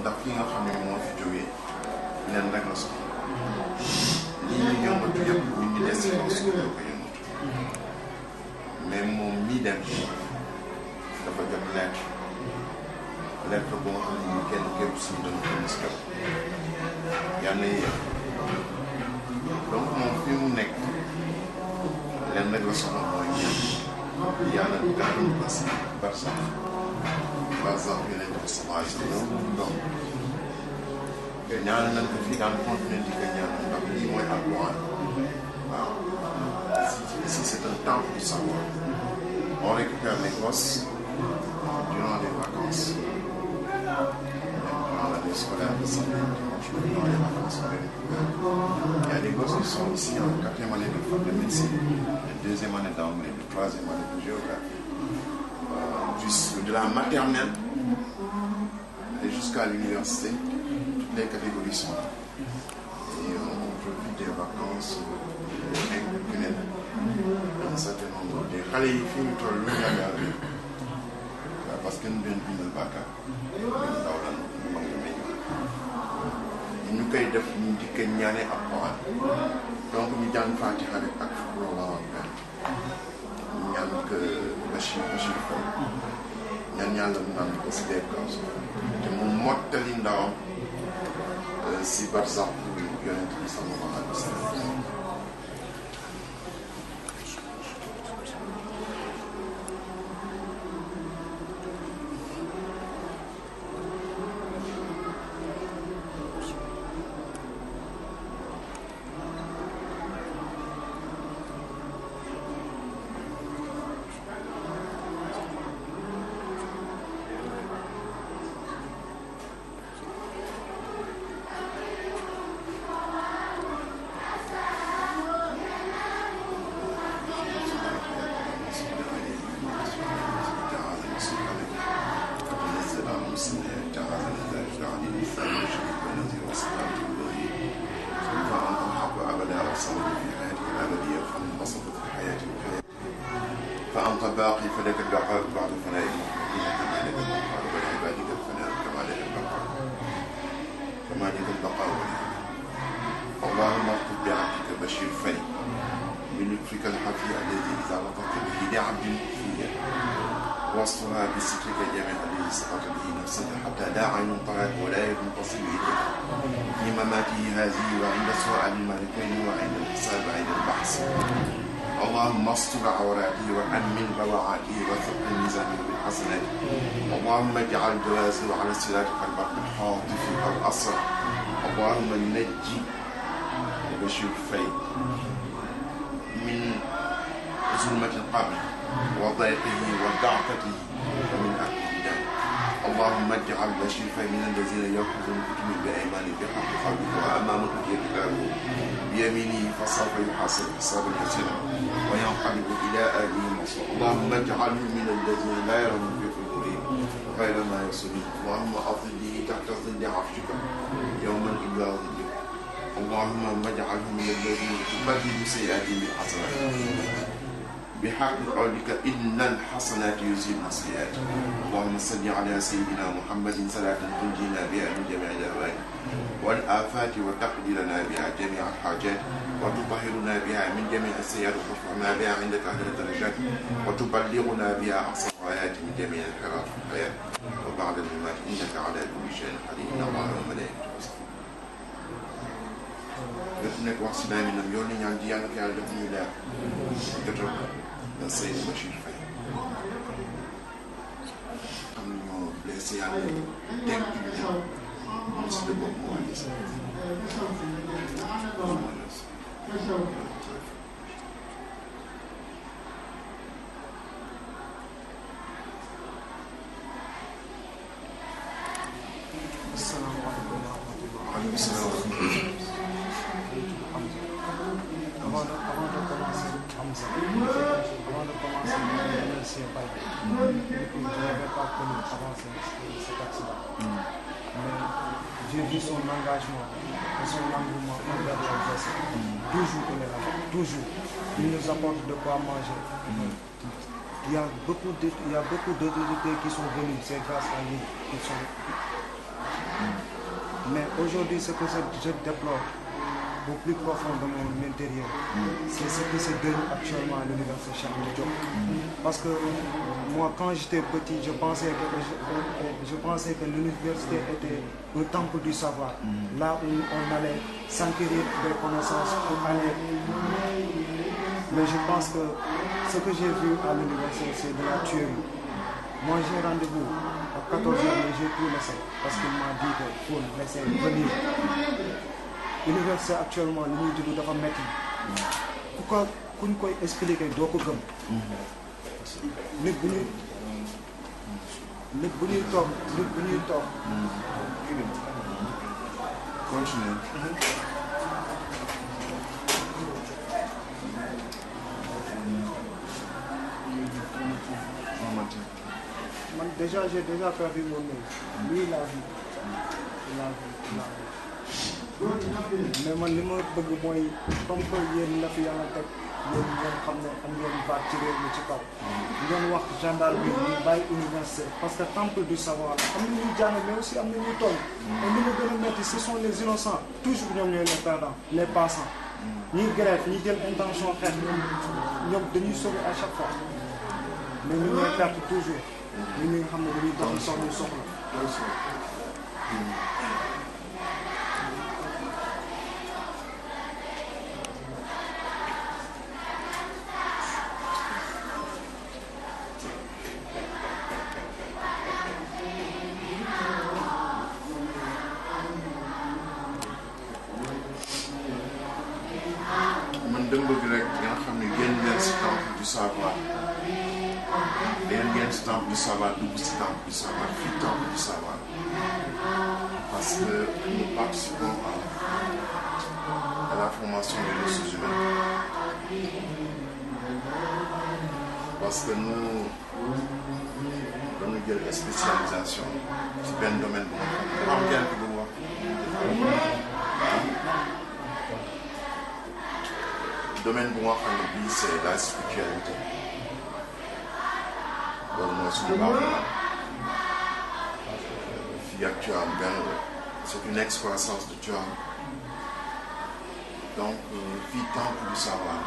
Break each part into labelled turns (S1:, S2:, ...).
S1: ndax ki nga xam ne moo fi jógee leen rek la soxla lii ñu yëngatu yëpp ñu ngi des ci kaw suuf ko yëngatu mais moom mii dem dafa jot lettre bu nga xam ne kenn képp suñu doon ko mos jot yal na yéex donc moom fi mu nekk leen rek la soxla mooy ñaan yàlla gàttal ko si barsax barsax yeneen ko sallallahu alayhi wa sallam donc ñaan nañ ko fii daan continuer di ko ñaan ndax lii mooy alquran waaw ici c'est un temple du savoir on récupère les gosses durant les vacances durant l'année scolaire de samedi dimanche durant les vacances on les récupère il y a des gosses qui sont ici en 4e année de médecine de 2e année d'anglais de 3e année de géographie de la maternelle et jusqu'à l'université. Les catégories sont là. Et on profite des vacances incluées dans un certain nombre de xale yi fi ñu toll lu ñu yàgg parce que ñu leen bindal bàkkaar ñu ndaw lan ñu mag ñu meñ ñu koy def ñu njëkk a ñaane alquran donc ñu jàng Fatiha rek ak Allahu akbar ñu ñaan que Bachir Faye ñaan yàlla mu naan ko si des causes te mu mottali ndawam si par exemple yonent bi sallallahu alayhi wa sallam فأنت باقي فلك البقاء بعد فناء المؤمنين كما لك البقاء ولعبادك الفناء كما لك البقاء ولعبادك اللهم اكتب بعبدك بشير فني بلطفك الحفي الذي إذا لطفت به لعبد فيه واصلها بسترك جميع الذي سقط به نفسك حتى لا عين طرت ولا يد تصل إليك في مماته هذه وعند سؤال الملكين وعند الحساب وعند البحث اللهم استر عوراته وأمن روعاته وثق ميزانه بالحسنات اللهم اجعل جوازه على الصراط كالبرق الحاطف الأسرع اللهم نجي بشير فيه من ظلمة القبر وضيقه وضعفته ومن أكل الدم اللهم اجعل بشير فيه من الذين يأخذون الكتب بأيمانه بحق قلبه وأمام كتابه بيمينه فسوف يحاسب حسابا يسيرا وينقلب إلى أهله مصيرا اللهم اجعله من الذين لا يرون في قبورهم غير ما يسرون اللهم أظله تحت ظل عرشك يوما إلا ظلك اللهم اجعله من الذين تبدل سيئاتهم بالحسنات بحق قولك إن الحسنات يذهبن السيئات اللهم صل على سيدنا محمد صلاة تنجينا بها من جميع الأهوال والآفات وتقضي لنا بها جميع الحاجات وتطهرنا بها من جميع السيئات وترفعنا بها عندك أهل الدرجات وتبلغنا بها أقصى الغايات من جميع الخيرات في الحياة وبعد الممات إنك على كل شيء قدير إن الله وملائكته lépp nekk wax si naa nam yoon ni ñaan ji yàlla ko yàlla def ñuy leer jotal da Seydou Bachir Faye xam ne ñoo blessé yàlla denk ñu moom si la boobu moo wàññi si
S2: asalaamaaleykum wa rahmatulah.
S1: waaleykum salaam wa rahmatulah.
S2: Avant de commencer, Hamza, avant de commencer, je remercie Baye. Je n'avais pas connu avant cet accident. Mais j'ai vu son engagement et son engouement envers la jeunesse. Toujours il est là-bas, toujours. Il nous apporte de quoi manger. Il y a beaucoup d'autorités qui sont venues, c'est grâce à lui qu'ils sont. Mais aujourd'hui, ce que je déplore au plus profond de mon intérieur, c'est ce qui se déroule actuellement à l'université Cheikh Anta Diop. Parce que moi, quand j'étais petit, je pensais que l'université était un temple du savoir, là où on allait s'enquérir des connaissances pour aller. Mais je pense que ce que j'ai vu à l'université, c'est de la tuerie. Moi, j'ai rendez-vous à 14h, mais j'ai tout laissé parce qu'il m'a dit qu'il faut laisser venir. L'université actuellement, li ñuy dund dafa metti kuñ koy expliquer doo ko gëm. nit bu ñuy toog.
S1: Continue.
S2: Man j'ai déjà perdu mon nez. Lui il a vu. Mais man li ma bëgg mooy comme que yéen la fi yàlla teg yéen ngeen xam ne am ngeen baat ci réew mi ci kaw. ngeen wax gendarme bi ñu bàyyi université parce que temple du savoir la am na ñuy jàng mais aussi am na ñuy toll. et li ma gën a metti ce sont les innocents toujours ñoom ñooy les perdants les passants. ñuy grève ñi jël intention xeex ñoom dañuy sauver à chaque fois mais ñu ñooy perte toujours ñun ñi nga xam ne dañuy dox soxla.
S1: dama bëgg rek nga xam ne génn leen si temple du savoir ngeen si temple du savoir dugg si temple du savoir fii temple du savoir parce que nous participons à la formation des ressources humaines parce que nous dañu jël spécialisation ci benn domaine bu nga xam ne am kenn ki bu wax domaine bu nga xam ne bii c'est la spiritualité loolu mooy suñu baax na fii ak Tivaouane benn c'est une excroissance de Tivaouane donc fii temple du savoir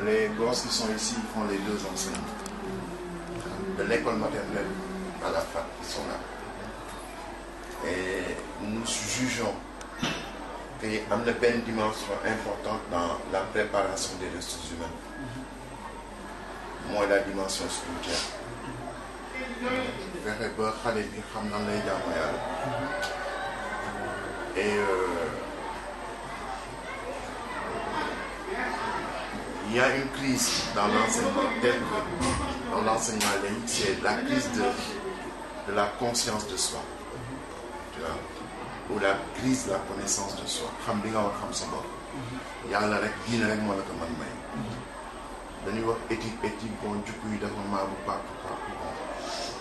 S1: les gosses qui sont ici font les deux enseignements de l'école maternelle à la fac qui sont là et nous jugeons qu'il y a une dimension importante dans la préparation des ressources humaines. Moi, la dimension spirituelle. Et il y a une crise dans l'enseignement tel que dans l'enseignement laïque, c'est la crise de la conscience de soi. Tu vois? Ou la crise de la connaissance de soi. Xam bi nga wax xam sa bopp. Yàlla rek diine rek moo la ko mën may. Dañuy wax éthique bon jukku yi dafa maabu partout bon.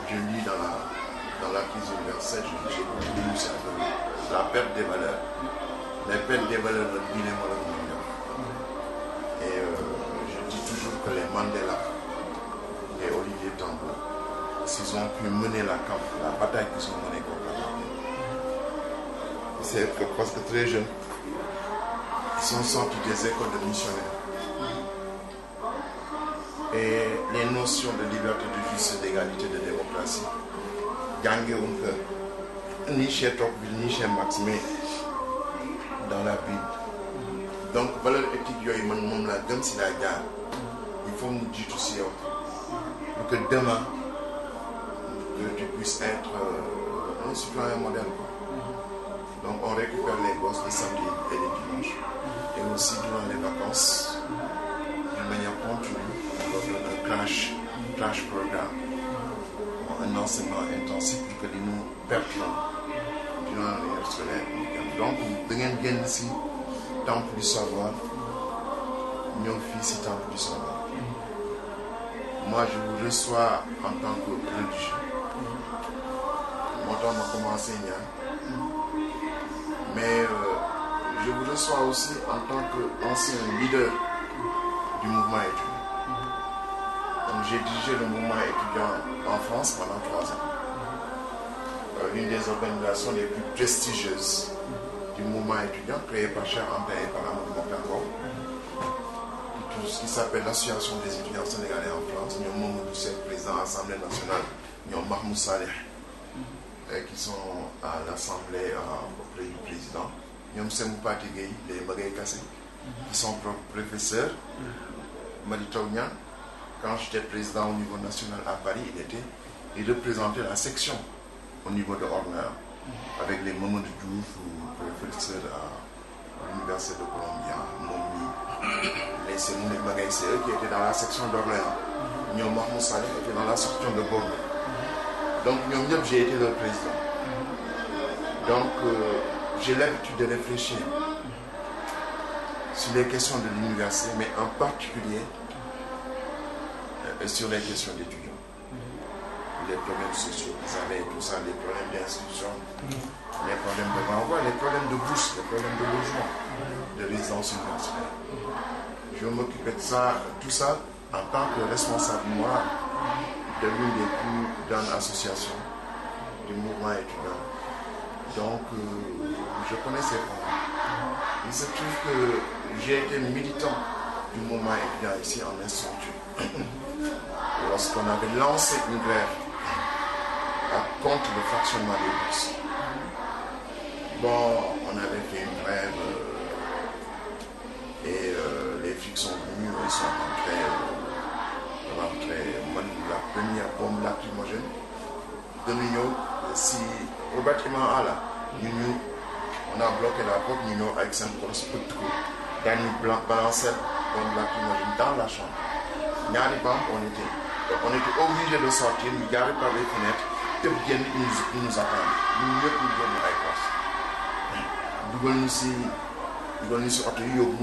S1: Je lis dans la crise universelle, j'ai lu ça la perte des valeurs. Les pertes des valeurs la diine moo la ko mën def. Et je dis toujours que les Mandela et Olivier Tambo, s'ils ont pu mener la bataille qu'ils ont menée contre la c'est que parce que très jeunes, ils sont sortis des écoles de missionnaires. Et les notions de liberté, de justice, d'égalité, de démocratie, ni chez Tocqueville, ni chez Marx, mais dans la Bible. Donc, valeur éthique, il faut nous dire tout ça. Pour que demain, tu puisses être un citoyen moderne. Donc on récupère les gosses les samedis et les dimanches. Et aussi durant les vacances, d'une manière continue, on donne un crash programme, un enseignement intensif pour que nous perdions durant les scolaires. Donc, vous avez ici, temple du savoir, nous avons ici, temple du savoir. Moi, je vous reçois en tant que religieux. Moi, je vais commencer. Mais je vous reçois aussi en tant qu'ancien leader du mouvement étudiant. Donc j'ai dirigé le mouvement étudiant en France pendant 3 ans. l'une des organisations les plus prestigieuses du mouvement étudiant créé par Cheikh Anta et par Amadou Mokhtar Mbow, qui s'appelle l'Association des étudiants sénégalais en France. Nous sommes Mamadou Seck, président de l'Assemblée nationale, nous sommes Mahmoud Saleh, qui sont à l'Assemblée auprès du président. Nous sommes Semou Patigay, les Magaï Kassé, qui sont professeurs. Madi Taounian, quand j'étais président au niveau national à Paris, il représentait la section au niveau de Orléans, avec les Mamadou Diouf ou professeurs à l'Université de Columbia, Momi, les Semou et Magaï, c'est eux qui étaient dans la section d'Orléans. Nous, Mahmoud Saleh, était dans la section de Bordeaux. Donc, j'ai été le président. Donc, j'ai l'habitude de réfléchir sur les questions de l'université, mais en particulier sur les questions d'étudiants. Les problèmes sociaux, vous savez, tout ça, les problèmes d'instruction, les problèmes de renvoi, les problèmes de bourse, les problèmes de logement, de résidence universitaire. Je m'occupais de ça, tout ça, en tant que responsable moi de l'une des plus grandes associations du mouvement étudiant. Donc, je connais ces points. Il se trouve que j'ai été militant du mouvement étudiant ici en institut. Lorsqu'on avait lancé une grève contre le fractionnement des bourses. Bon, on avait fait une grève et les flics sont venus, ils sont rentrés, la première bombe lacrymogène de l'Union, si au bâtiment A là, on a bloqué la porte, nous avec 5 corps de trou. Nous balançait bombe lacrymogène dans la chambre. On était obligés de sortir, nous garder par les fenêtres, et bien ils nous attendent. Nous ne pouvons pas nous faire. Nous avons sorti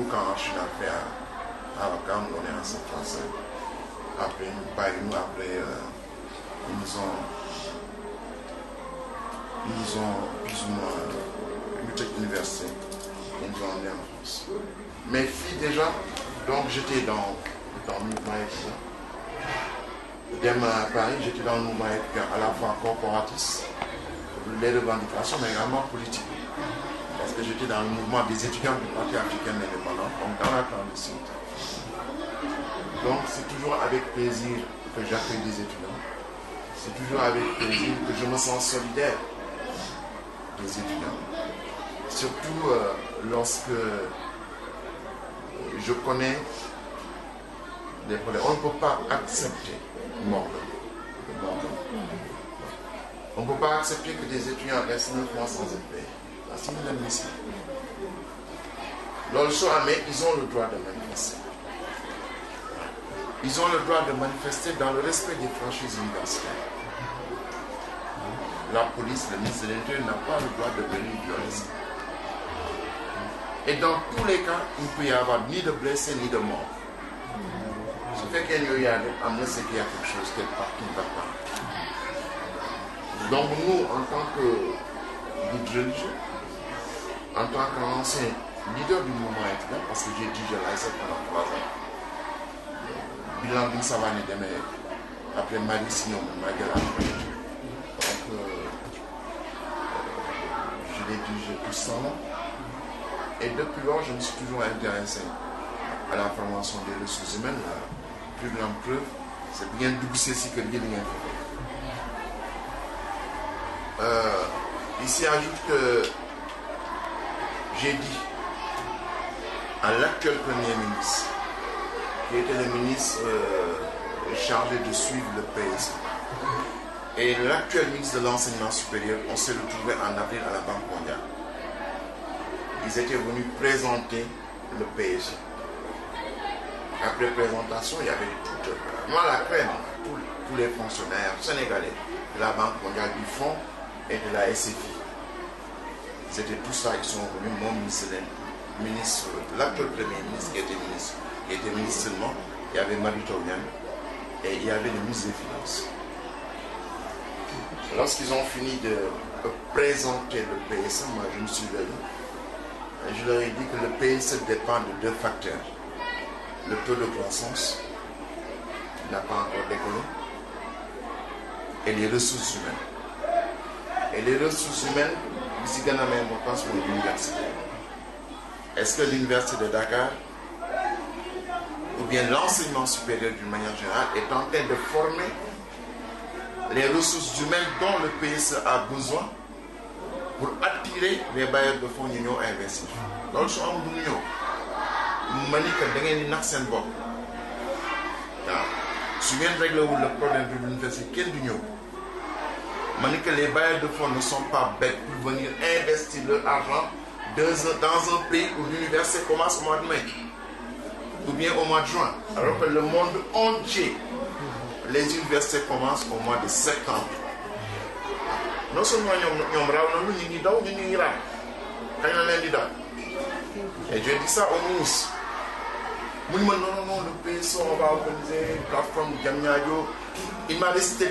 S1: quand on a fait à la Cam, on est en cette phase. Après, ils nous ont plus ou moins muté l'université. Ils nous ont emmenés en France. Mes filles déjà, donc j'étais dans le mouvement étudiant. Dès à Paris, j'étais dans le mouvement étudiant à la fois corporatiste, les revendications, mais également politique. Parce que j'étais dans le mouvement des étudiants du Parti africain indépendant, donc dans la clandestinité. Donc c'est toujours avec plaisir que j'accueille des étudiants. C'est toujours avec plaisir que je me sens solidaire des étudiants. Surtout lorsque je connais des problèmes. On ne peut pas accepter mort. On ne peut pas accepter que des étudiants restent 9 mois sans être payés. C'est inadmissible. Mais ils ont le droit de manifester. Ils ont le droit de manifester dans le respect des franchises universitaires. La police, le ministre de l'Intérieur n'a pas le droit de venir violer ça. Et dans tous les cas, il ne peut y avoir ni de blessés ni de morts. Ce fait qu'il y a c'est qu'il y a quelque chose quelque part qui ne va pas. Donc nous, en tant que guide religieux, en tant qu'ancien leader du mouvement étudiant, parce que j'ai dirigé l'ASF pendant 3 ans, bilan d'une savane demain, après Marie Signon, Maguel après. Donc, je l'ai dirigé tout ça. Et depuis lors, je me suis toujours intéressé à la formation des ressources humaines. La plus grande preuve, c'est bien d'oublisser ce que bien fait. Ici, ajoute que j'ai dit à l'actuel Premier ministre, qui était le ministre chargé de suivre le pays, et l'actuel ministre de l'Enseignement supérieur, on s'est retrouvés en avril à la Banque mondiale. Ils étaient venus présenter le PSG. Après présentation, il y avait toute la crème, tous les fonctionnaires sénégalais de la Banque mondiale, du Fonds et de la SFI. C'était tout ça, ils sont venus, mon ministre, l'actuel Premier ministre qui était ministre seulement, il y avait Madi Taounian et il y avait le ministre des Finances. Lorsqu'ils ont fini de présenter le PSE, moi je me suis levé et je leur ai dit que le PSE dépend de 2 facteurs. Le taux de croissance n'a pas encore décollé et les ressources humaines. Et les ressources humaines, ici, il y a une importance pour l'université. Est-ce que l'université de Dakar, ou bien l'enseignement supérieur d'une manière générale, est en train de former les ressources humaines dont le pays a besoin pour attirer les bailleurs de fonds qui ont investi? Donc, je suis en train si vous régler le problème de l'université, les bailleurs de fonds ne sont pas bêtes pour venir investir leur argent dans un pays où l'université commence au mois de mai ou bien au mois de juin, alors que le monde entier, les universités commencent au mois de septembre. Non seulement et je dis ça au ministre. Non, le PSO, on va organiser une plateforme Diamniadio. Il m'a listé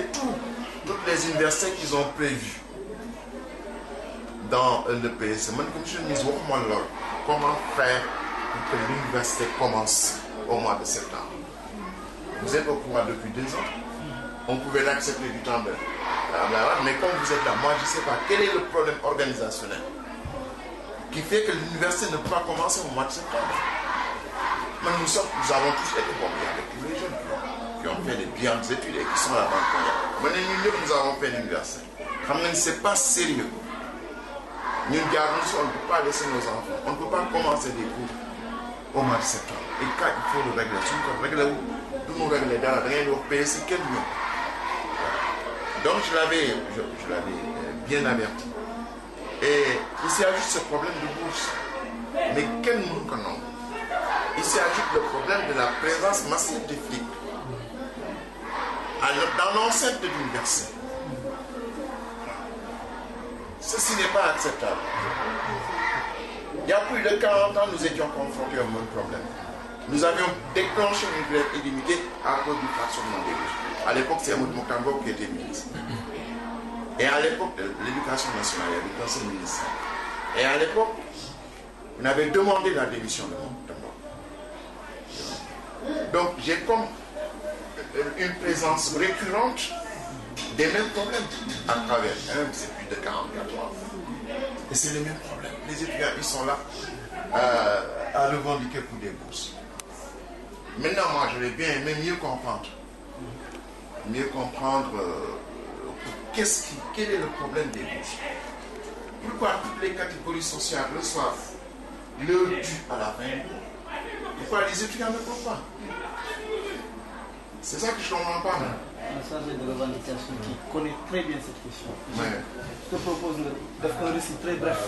S1: toutes les universités qu'ils ont prévues dans le PSO. Monsieur le ministre, comment faire pour que l'université commence au mois de septembre? Vous êtes au pouvoir depuis 2 ans. On pouvait l'accepter du temps de mais comme vous êtes là, moi je ne sais pas quel est le problème organisationnel qui fait que l'université ne peut pas commencer au mois de septembre. Mais nous avons tous été bons avec tous les jeunes qui ont fait des brillantes études et qui sont là-bas. Maintenant, nous avons fait l'université. Ce n'est pas sérieux. Nous, on ne peut pas laisser nos enfants. On ne peut pas commencer des cours au mois de septembre. Et quand il faut le régler, si on règle où nous régler dans la dernière payer, c'est quel mieux. Donc, je l'avais bien averti. Et il s'agit de ce problème de bourse. Mais quel monde qu'on a? Il s'agit le problème de la présence massive des flics dans l'enceinte de l'université. Ceci n'est pas acceptable. Il y a plus de 40 ans, nous étions confrontés au même problème. Nous avions déclenché une grève illimitée à cause du fractionnement des bourses. À l'époque, c'est Mout Mokambo qui était ministre. Et à l'époque de l'éducation nationale, il y avait le conseil ministériel. Et à l'époque, on avait demandé la démission de moi. Donc j'ai comme une présence récurrente des mêmes problèmes à travers. C'est plus de 44 ans. Et c'est les mêmes problèmes. Les étudiants, ils sont là à revendiquer pour des bourses. Maintenant, moi, je vais bien aimé mieux comprendre. Mieux comprendre quel est le problème des bourses. Pourquoi toutes les catégories sociales reçoivent leur dû à la fin? Pourquoi les étudiants ne peuvent pas? C'est ça que je ne comprends pas.
S3: Un chargé de revendication qui connaît très bien cette question.
S1: Ouais.
S3: Je te propose un récit très bref